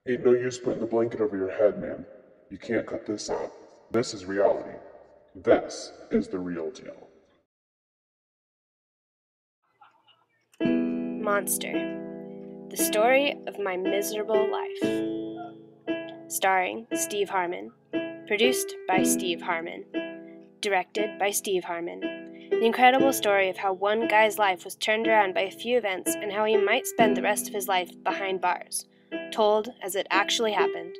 Ain't no use putting the blanket over your head, man. You can't cut this out. This is reality. This is the real deal. Monster. The Story of My Miserable Life. Starring Steve Harmon. Produced by Steve Harmon. Directed by Steve Harmon. The incredible story of how one guy's life was turned around by a few events and how he might spend the rest of his life behind bars. Told as it actually happened.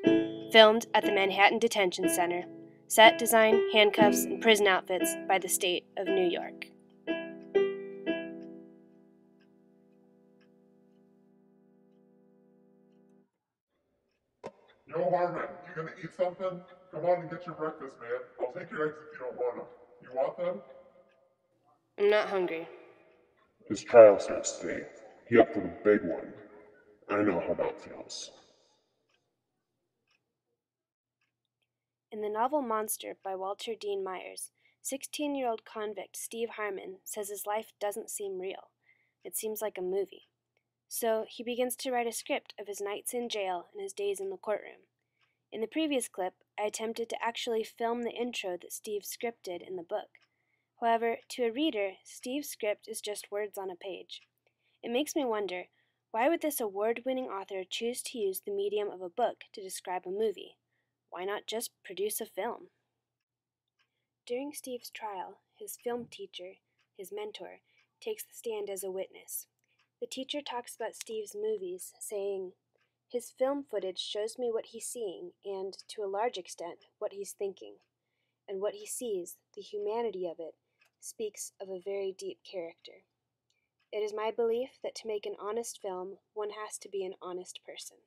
Filmed at the Manhattan Detention Center. Set design, handcuffs, and prison outfits by the state of New York. Yo, Harmon, you gonna eat something? Come on and get your breakfast, man. I'll take your eggs if you don't want them. You want them? I'm not hungry. His trial starts today. He up for the big one. I know how that feels. In the novel Monster by Walter Dean Myers, 16-year-old convict Steve Harmon says his life doesn't seem real. It seems like a movie. So he begins to write a script of his nights in jail and his days in the courtroom. In the previous clip, I attempted to actually film the intro that Steve scripted in the book. However, to a reader, Steve's script is just words on a page. It makes me wonder, why would this award-winning author choose to use the medium of a book to describe a movie? Why not just produce a film? During Steve's trial, his film teacher, his mentor, takes the stand as a witness. The teacher talks about Steve's movies, saying, "His film footage shows me what he's seeing and, to a large extent, what he's thinking. And what he sees, the humanity of it, speaks of a very deep character. It is my belief that to make an honest film, one has to be an honest person."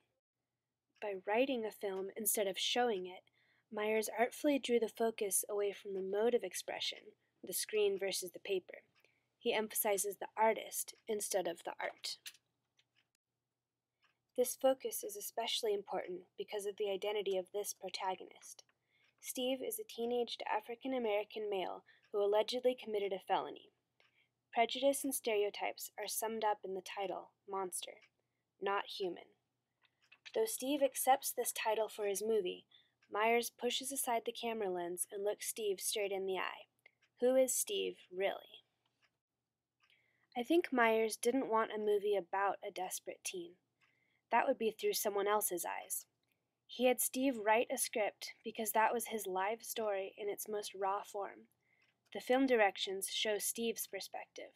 By writing a film instead of showing it, Myers artfully drew the focus away from the mode of expression, the screen versus the paper. He emphasizes the artist instead of the art. This focus is especially important because of the identity of this protagonist. Steve is a teenaged African-American male who allegedly committed a felony. Prejudice and stereotypes are summed up in the title, Monster, not human. Though Steve accepts this title for his movie, Myers pushes aside the camera lens and looks Steve straight in the eye. Who is Steve, really? I think Myers didn't want a movie about a desperate teen. That would be through someone else's eyes. He had Steve write a script because that was his live story in its most raw form. The film directions show Steve's perspective.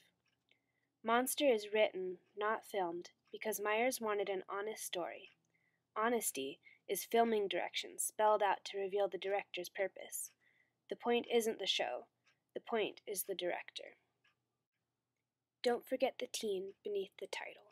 Monster is written, not filmed, because Myers wanted an honest story. Honesty is filming directions spelled out to reveal the director's purpose. The point isn't the show. The point is the director. Don't forget the teen beneath the title.